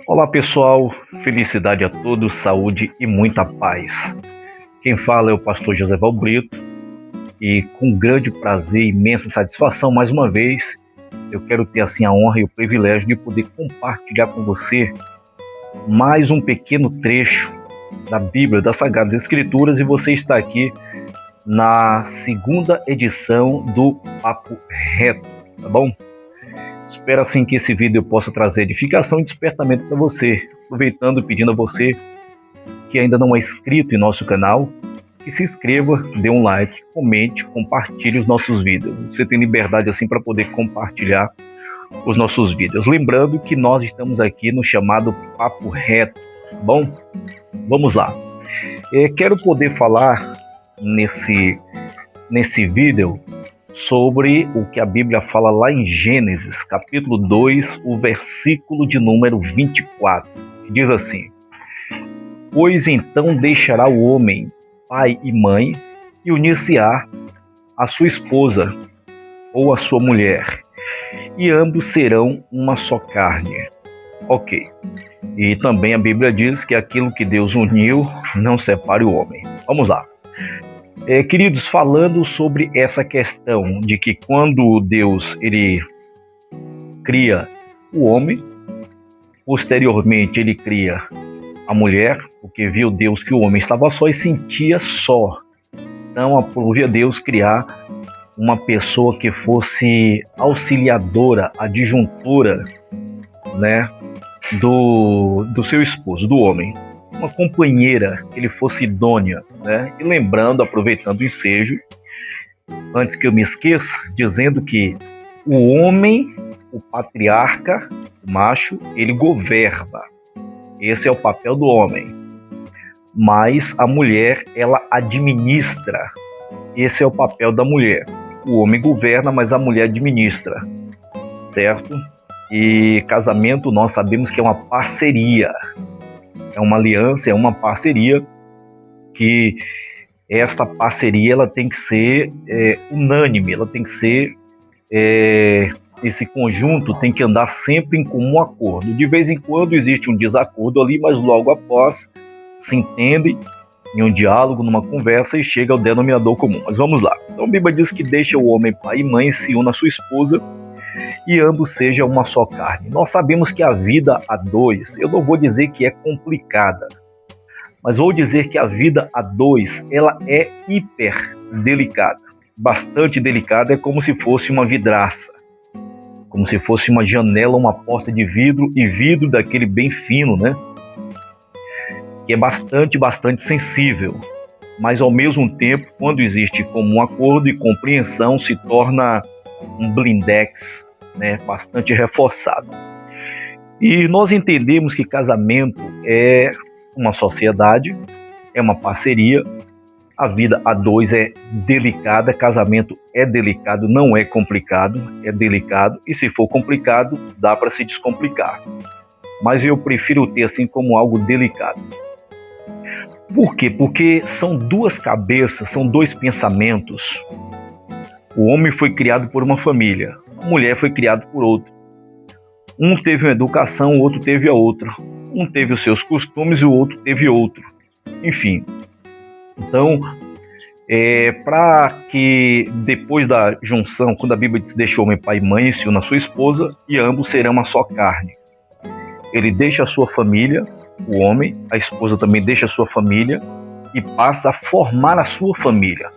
Olá pessoal, felicidade a todos, saúde e muita paz. Quem fala é o pastor José Valbrito e com grande prazer e imensa satisfação mais uma vez eu quero ter assim a honra e o privilégio de poder compartilhar com você mais um pequeno trecho da Bíblia, das Sagradas Escrituras, e você está aqui na segunda edição do Papo Reto, tá bom? Espero assim que esse vídeo possa trazer edificação e despertamento para você. Aproveitando e pedindo a você que ainda não é inscrito em nosso canal, que se inscreva, dê um like, comente, compartilhe os nossos vídeos. Você tem liberdade assim para poder compartilhar os nossos vídeos. Lembrando que nós estamos aqui no chamado Papo Reto, tá bom? Vamos lá. Quero poder falar nesse vídeo sobre o que a Bíblia fala lá em Gênesis, capítulo 2, o versículo de número 24, que diz assim: Pois então deixará o homem pai e mãe e unir-se-á a sua esposa ou a sua mulher, e ambos serão uma só carne. Ok. E também a Bíblia diz que aquilo que Deus uniu, não separe o homem. Vamos lá. Queridos, falando sobre essa questão de que quando Deus ele cria o homem, posteriormente ele cria a mulher, porque viu Deus que o homem estava só e sentia só. Então aprovia Deus criar uma pessoa que fosse auxiliadora, adjuntora, né, do seu esposo, do homem. Uma companheira, que ele fosse idônea, né? E lembrando, aproveitando o ensejo, antes que eu me esqueça, dizendo que o homem, o patriarca, o macho, ele governa. Esse é o papel do homem. Mas a mulher, ela administra. Esse é o papel da mulher. O homem governa, mas a mulher administra. Certo? E casamento, nós sabemos que é uma parceria. É uma aliança, é uma parceria, que esta parceria ela tem que ser unânime, ela tem que ser, esse conjunto tem que andar sempre em comum acordo. De vez em quando existe um desacordo ali, mas logo após se entendem em um diálogo, numa conversa, e chega ao denominador comum. Mas vamos lá. Então a Bíblia diz que deixa o homem pai e mãe, se une à sua esposa, e ambos sejam uma só carne. Nós sabemos que a vida a dois, eu não vou dizer que é complicada, mas vou dizer que a vida a dois, ela é hiper delicada, bastante delicada. É como se fosse uma vidraça, como se fosse uma janela, uma porta de vidro, e vidro daquele bem fino, né? Que é bastante sensível, mas ao mesmo tempo, quando existe comum acordo e compreensão, se torna um blindex, né, bastante reforçado. E nós entendemos que casamento é uma sociedade, é uma parceria. A vida a dois é delicada, casamento é delicado, não é complicado, é delicado, e se for complicado, dá para se descomplicar. Mas eu prefiro ter assim como algo delicado. Por quê? Porque são duas cabeças, são dois pensamentos. O homem foi criado por uma família, a mulher foi criada por outra. Um teve uma educação, o outro teve a outra. Um teve os seus costumes e o outro teve outro. Enfim. Então, para que depois da junção, quando a Bíblia diz deixa o homem pai e mãe e se une a sua esposa, e ambos serão uma só carne. Ele deixa a sua família, o homem, a esposa também deixa a sua família e passa a formar a sua família.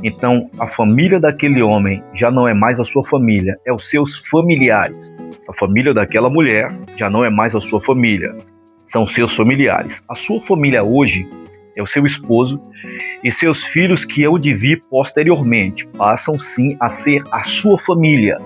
Então, a família daquele homem já não é mais a sua família, é os seus familiares. A família daquela mulher já não é mais a sua família, são seus familiares. A sua família hoje é o seu esposo e seus filhos que hão de vir posteriormente. Passam sim a ser a sua família.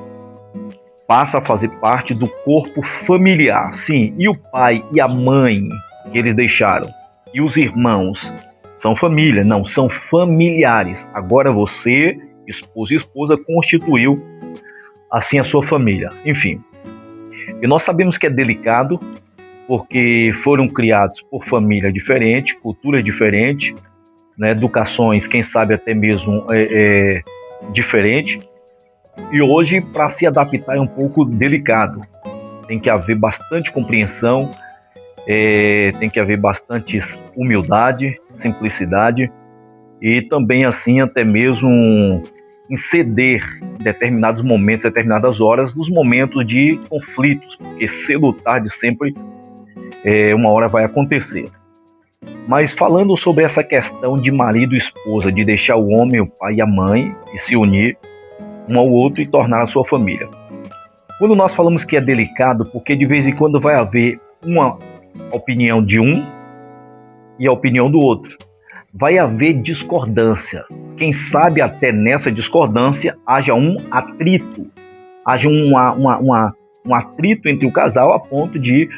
Passa a fazer parte do corpo familiar. Sim, e o pai e a mãe que eles deixaram, e os irmãos, são família? Não, são familiares. Agora você, esposo e esposa, constituiu assim a sua família. Enfim, e nós sabemos que é delicado, porque foram criados por família diferente, cultura diferente, né, educações, quem sabe até mesmo diferente. E hoje, para se adaptar, é um pouco delicado. Tem que haver bastante compreensão tem que haver bastante humildade, simplicidade e também assim até mesmo em ceder em determinados momentos, determinadas horas, nos momentos de conflitos, porque cedo ou tarde sempre uma hora vai acontecer. Mas falando sobre essa questão de marido e esposa, de deixar o homem, o pai e a mãe e se unir um ao outro e tornar a sua família. Quando nós falamos que é delicado, porque de vez em quando vai haver uma opinião de um e a opinião do outro. Vai haver discordância. Quem sabe até nessa discordância haja um atrito, haja um atrito entre o casal a ponto de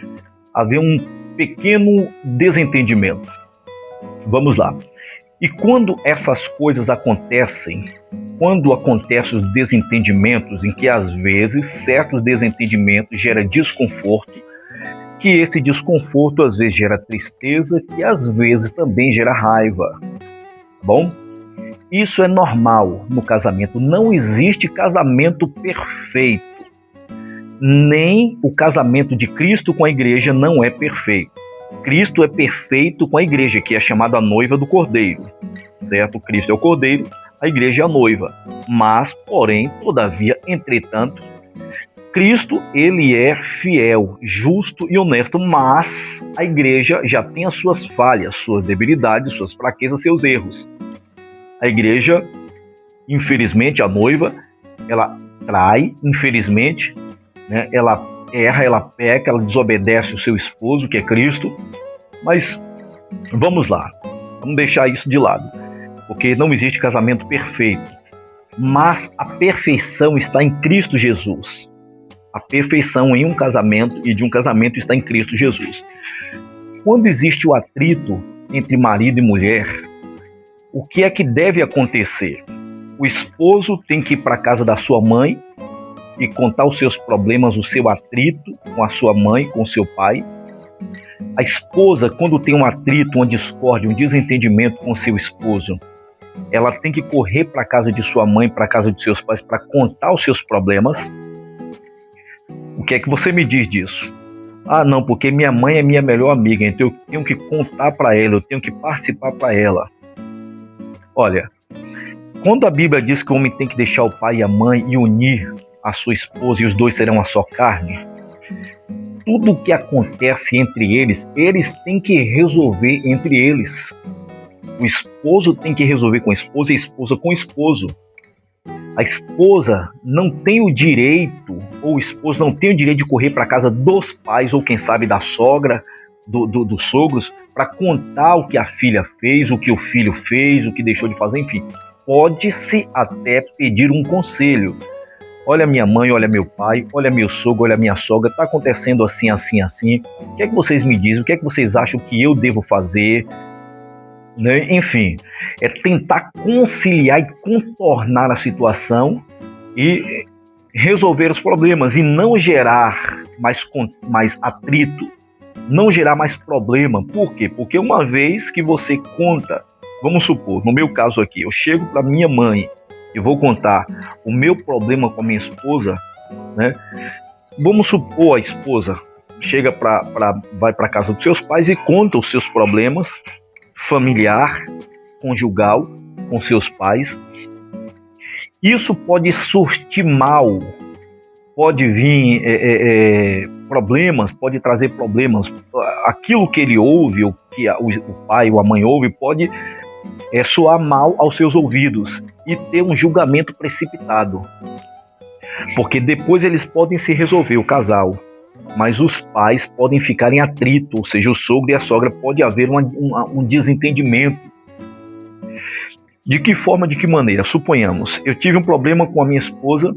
haver um pequeno desentendimento. Vamos lá. E quando essas coisas acontecem, quando acontecem os desentendimentos, em que às vezes certos desentendimentos geram desconforto, que esse desconforto às vezes gera tristeza, que às vezes também gera raiva. Bom, isso é normal no casamento. Não existe casamento perfeito. Nem o casamento de Cristo com a igreja não é perfeito. Cristo é perfeito com a igreja, que é chamada a noiva do Cordeiro. Certo? Cristo é o Cordeiro, a igreja é a noiva. Mas, porém, todavia, entretanto, Cristo, ele é fiel, justo e honesto, mas a igreja já tem as suas falhas, suas debilidades, suas fraquezas, seus erros. A igreja, infelizmente, a noiva, ela trai, infelizmente, né? Ela erra, ela peca, ela desobedece o seu esposo, que é Cristo. Mas vamos lá, vamos deixar isso de lado, porque não existe casamento perfeito, mas a perfeição está em Cristo Jesus. A perfeição em um casamento e de um casamento está em Cristo Jesus. Quando existe o atrito entre marido e mulher, o que é que deve acontecer? O esposo tem que ir para a casa da sua mãe e contar os seus problemas, o seu atrito com a sua mãe, com o seu pai. A esposa, quando tem um atrito, uma discórdia, um desentendimento com seu esposo, ela tem que correr para a casa de sua mãe, para a casa de seus pais, para contar os seus problemas. O que é que você me diz disso? Ah, não, porque minha mãe é minha melhor amiga, então eu tenho que contar para ela, eu tenho que participar para ela. Olha, quando a Bíblia diz que o homem tem que deixar o pai e a mãe e unir a sua esposa e os dois serão uma só carne, tudo o que acontece entre eles, eles têm que resolver entre eles. O esposo tem que resolver com a esposa e a esposa com o esposo. A esposa não tem o direito, ou o esposo não tem o direito de correr para a casa dos pais, ou quem sabe da sogra, dos sogros, para contar o que a filha fez, o que o filho fez, o que deixou de fazer, enfim. Pode-se até pedir um conselho. Olha minha mãe, olha meu pai, olha meu sogro, olha minha sogra, está acontecendo assim, assim, assim. O que é que vocês me dizem? O que é que vocês acham que eu devo fazer? Né? Enfim, é tentar conciliar e contornar a situação e resolver os problemas e não gerar mais atrito, não gerar mais problema. Por quê? Porque uma vez que você conta, vamos supor, no meu caso aqui, eu chego para minha mãe e vou contar o meu problema com a minha esposa, né? Vamos supor, a esposa chega vai para a casa dos seus pais e conta os seus problemas familiar, conjugal, com seus pais. Isso pode surtir mal, pode vir problemas, pode trazer problemas. Aquilo que ele ouve, o que o pai ou a mãe ouve, pode soar mal aos seus ouvidos e ter um julgamento precipitado. Porque depois eles podem se resolver, o casal, mas os pais podem ficar em atrito, ou seja, o sogro e a sogra, pode haver um desentendimento. De que forma, de que maneira? Suponhamos, eu tive um problema com a minha esposa,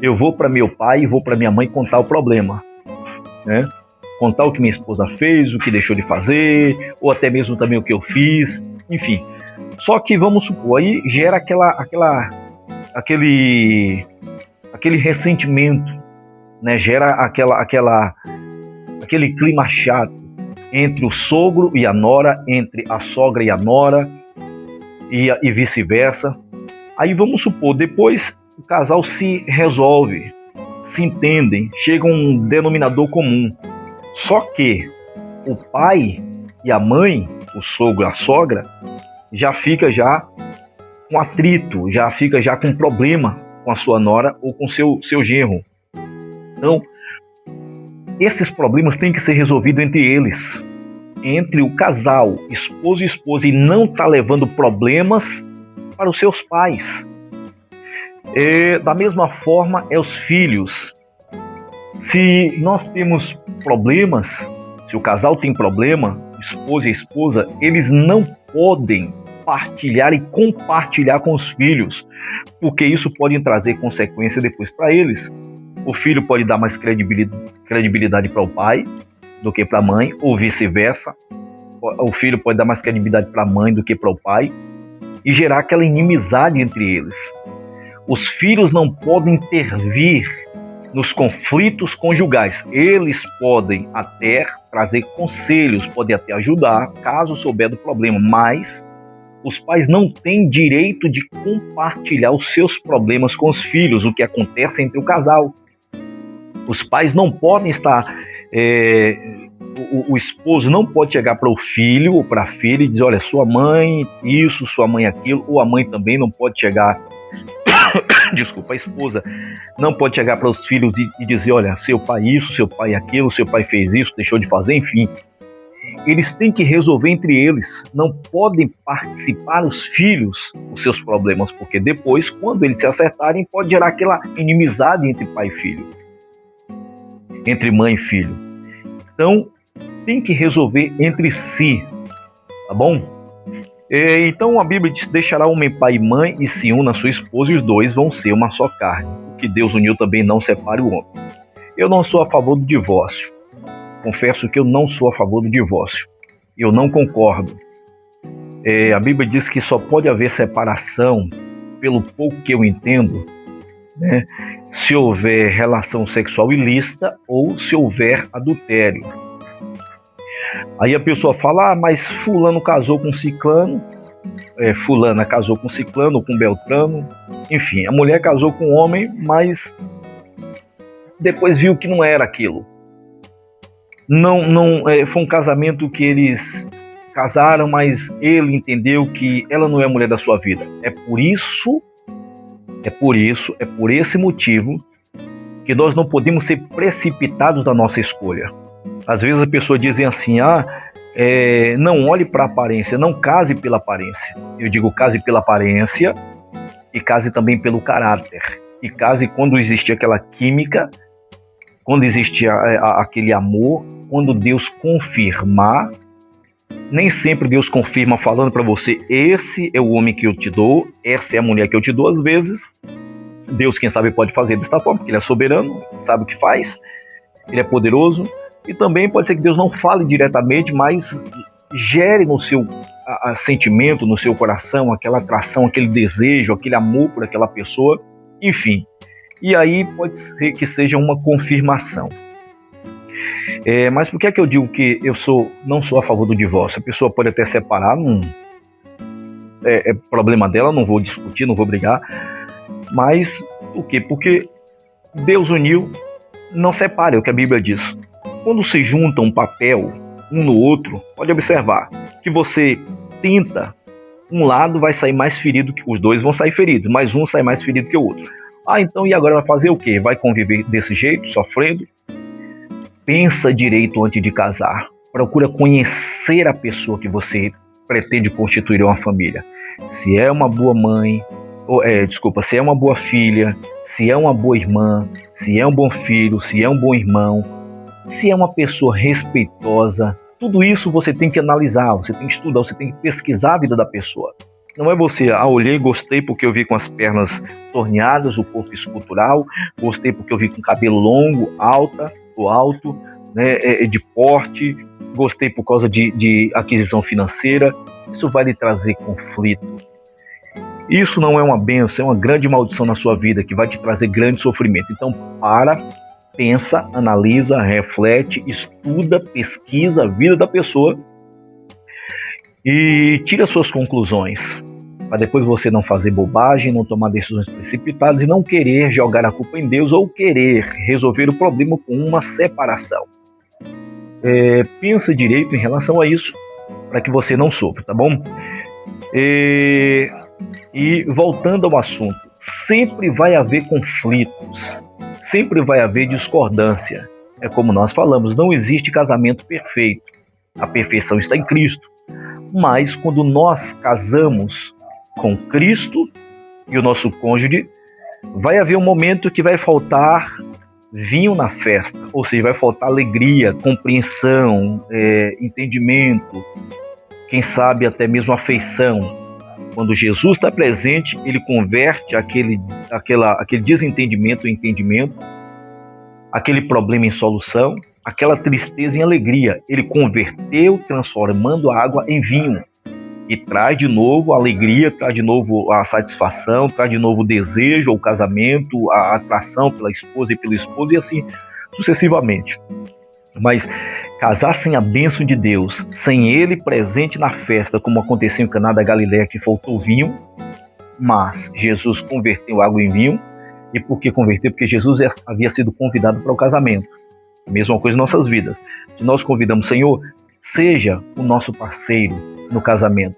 eu vou para meu pai e vou para minha mãe contar o problema, né? Contar o que minha esposa fez, o que deixou de fazer, ou até mesmo também o que eu fiz, enfim. Só que vamos supor, aí gera aquele ressentimento, né? Gera aquele clima chato entre o sogro e a nora, entre a sogra e a nora, e vice-versa. Aí vamos supor, depois o casal se resolve, se entendem, chega a um denominador comum. Só que o pai e a mãe, o sogro e a sogra, já fica já com atrito, já fica já com problema com a sua nora ou com seu genro. Então, esses problemas têm que ser resolvidos entre eles, entre o casal, esposo e esposa, e não tá levando problemas para os seus pais. Da mesma forma, os filhos. Se nós temos problemas, se o casal tem problema, esposo e esposa, eles não podem partilhar e compartilhar com os filhos, porque isso pode trazer consequência depois para eles. O filho pode dar mais credibilidade para o pai do que para a mãe, ou vice-versa. O filho pode dar mais credibilidade para a mãe do que para o pai e gerar aquela inimizade entre eles. Os filhos não podem intervir nos conflitos conjugais. Eles podem até trazer conselhos, podem até ajudar, caso souber do problema, mas os pais não têm direito de compartilhar os seus problemas com os filhos, o que acontece entre o casal. Os pais não podem estar... O esposo não pode chegar para o filho ou para a filha e dizer, olha, sua mãe isso, sua mãe aquilo, ou a mãe também não pode chegar... Desculpa, a esposa não pode chegar para os filhos e dizer, olha, seu pai isso, seu pai aquilo, seu pai fez isso, deixou de fazer, enfim. Eles têm que resolver entre eles, não podem participar os filhos dos seus problemas, porque depois, quando eles se acertarem, pode gerar aquela inimizade entre pai e filho, entre mãe e filho. Então, tem que resolver entre si, tá bom? Então a Bíblia diz, deixará homem pai e mãe e se une a sua esposa e os dois vão ser uma só carne. O que Deus uniu também não separe o homem. Eu não sou a favor do divórcio. Confesso que eu não sou a favor do divórcio. Eu não concordo. A Bíblia diz que só pode haver separação, pelo pouco que eu entendo, né, se houver relação sexual ilícita ou se houver adultério. Aí a pessoa fala, mas fulano casou com ciclano, fulana casou com ciclano ou com beltrano, enfim, a mulher casou com o homem, mas depois viu que não era aquilo. Foi um casamento que eles casaram, mas ele entendeu que ela não é a mulher da sua vida. É por esse motivo que nós não podemos ser precipitados na nossa escolha. Às vezes as pessoas dizem assim, não olhe para a aparência, não case pela aparência. Eu digo case pela aparência e case também pelo caráter. E case quando existia aquela química, quando existia aquele amor, quando Deus confirmar. Nem sempre Deus confirma falando para você, esse é o homem que eu te dou, essa é a mulher que eu te dou. Às vezes, Deus, quem sabe, pode fazer desta forma, porque Ele é soberano, sabe o que faz, Ele é poderoso. E também pode ser que Deus não fale diretamente, mas gere no seu sentimento, no seu coração, aquela atração, aquele desejo, aquele amor por aquela pessoa, enfim. E aí pode ser que seja uma confirmação. Mas por que é que eu digo que eu não sou a favor do divórcio? A pessoa pode até separar, é problema dela, não vou discutir, não vou brigar. Mas o quê? Porque Deus uniu, não separe, é o que a Bíblia diz. Quando se junta um papel um no outro, pode observar que você tenta, um lado vai sair mais ferido que os dois, vão sair feridos, mas um sai mais ferido que o outro. Então e agora vai fazer o quê? Vai conviver desse jeito, sofrendo? Pensa direito antes de casar. Procura conhecer a pessoa que você pretende constituir uma família. Se é uma boa mãe, se é uma boa filha, se é uma boa irmã, se é um bom filho, se é um bom irmão, se é uma pessoa respeitosa, tudo isso você tem que analisar, você tem que estudar, você tem que pesquisar a vida da pessoa. Não é você, olhei, gostei porque eu vi com as pernas torneadas, o corpo escultural, gostei porque eu vi com cabelo longo, alto, né, de porte, gostei por causa de aquisição financeira. Isso vai lhe trazer conflito. Isso não é uma bênção, é uma grande maldição na sua vida que vai te trazer grande sofrimento. Então pensa, analisa, reflete, estuda, pesquisa a vida da pessoa e tira suas conclusões, para depois você não fazer bobagem, não tomar decisões precipitadas e não querer jogar a culpa em Deus ou querer resolver o problema com uma separação. pensa direito em relação a isso, para que você não sofra, tá bom? E voltando ao assunto, sempre vai haver conflitos, sempre vai haver discordância. É como nós falamos, não existe casamento perfeito. A perfeição está em Cristo. Mas quando nós casamos com Cristo e o nosso cônjuge, vai haver um momento que vai faltar vinho na festa, ou seja, vai faltar alegria, compreensão, entendimento, quem sabe até mesmo afeição. Quando Jesus está presente, ele converte aquele desentendimento em entendimento, aquele problema em solução, aquela tristeza em alegria. Ele converteu, transformando a água em vinho. E traz de novo a alegria, traz de novo a satisfação, traz de novo o desejo, o casamento, a atração pela esposa e pelo esposo, e assim sucessivamente. Mas casar sem a bênção de Deus, sem Ele presente na festa, como aconteceu em Caná da Galileia, que faltou vinho, mas Jesus converteu água em vinho. E por que converter? Porque Jesus havia sido convidado para o casamento. A mesma coisa em nossas vidas. Se nós convidamos, Senhor, seja o nosso parceiro no casamento.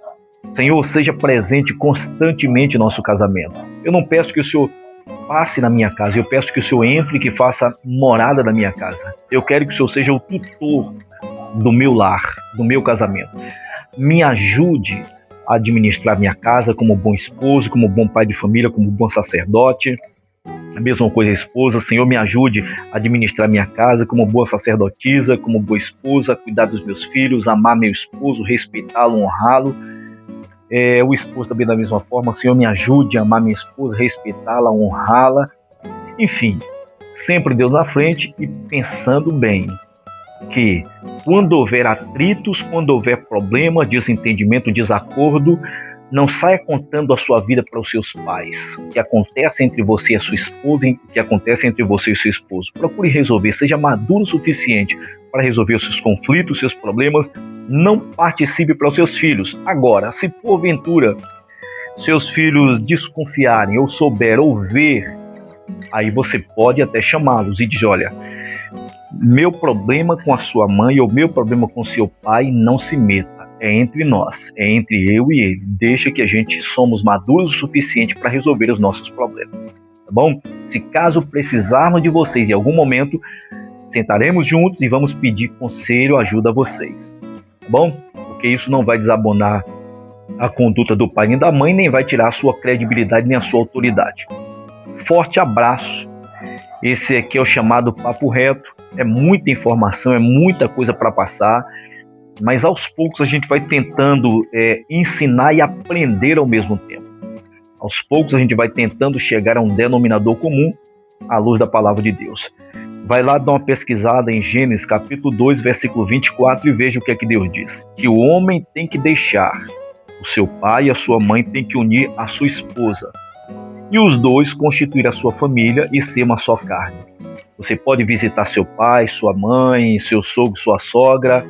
Senhor, seja presente constantemente no nosso casamento. Eu não peço que o Senhor passe na minha casa, eu peço que o Senhor entre e que faça morada na minha casa. Eu quero que o Senhor seja o tutor do meu lar, do meu casamento. Me ajude a administrar minha casa como bom esposo, como bom pai de família, como bom sacerdote. A mesma coisa a esposa, Senhor, me ajude a administrar minha casa como boa sacerdotisa, como boa esposa, cuidar dos meus filhos, amar meu esposo, respeitá-lo, honrá-lo. O esposo também da mesma forma, Senhor, me ajude a amar minha esposa, respeitá-la, honrá-la. Enfim, sempre Deus na frente e pensando bem que quando houver atritos, quando houver problema, desentendimento, desacordo, não saia contando a sua vida para os seus pais. O que acontece entre você e a sua esposa, o que acontece entre você e o seu esposo. Procure resolver, seja maduro o suficiente para resolver os seus conflitos, os seus problemas. Não participe para os seus filhos. Agora, se porventura seus filhos desconfiarem ou souber ou ver, aí você pode até chamá-los e dizer, olha, meu problema com a sua mãe ou meu problema com seu pai, não se meta. É entre nós, é entre eu e ele. Deixa que a gente somos maduros o suficiente para resolver os nossos problemas, tá bom? Se caso precisarmos de vocês em algum momento, sentaremos juntos e vamos pedir conselho, ajuda a vocês, tá bom? Porque isso não vai desabonar a conduta do pai nem da mãe, nem vai tirar a sua credibilidade nem a sua autoridade. Forte abraço. Esse aqui é o chamado Papo Reto. É muita informação, é muita coisa para passar. Mas aos poucos a gente vai tentando ensinar e aprender ao mesmo tempo. Aos poucos a gente vai tentando chegar a um denominador comum à luz da palavra de Deus. Vai lá dar uma pesquisada em Gênesis capítulo 2, versículo 24 e veja o que é que Deus diz. Que o homem tem que deixar o seu pai e a sua mãe, tem que unir a sua esposa. E os dois constituir a sua família e ser uma só carne. Você pode visitar seu pai, sua mãe, seu sogro, sua sogra.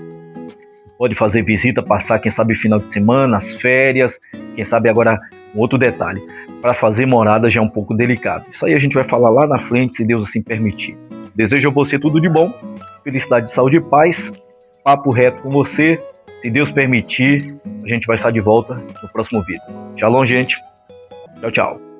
Pode fazer visita, passar, quem sabe, final de semana, as férias, quem sabe agora um outro detalhe. Para fazer morada já é um pouco delicado. Isso aí a gente vai falar lá na frente, se Deus assim permitir. Desejo a você tudo de bom, felicidade, saúde e paz. Papo reto com você. Se Deus permitir, a gente vai estar de volta no próximo vídeo. Shalom, gente. Tchau, tchau.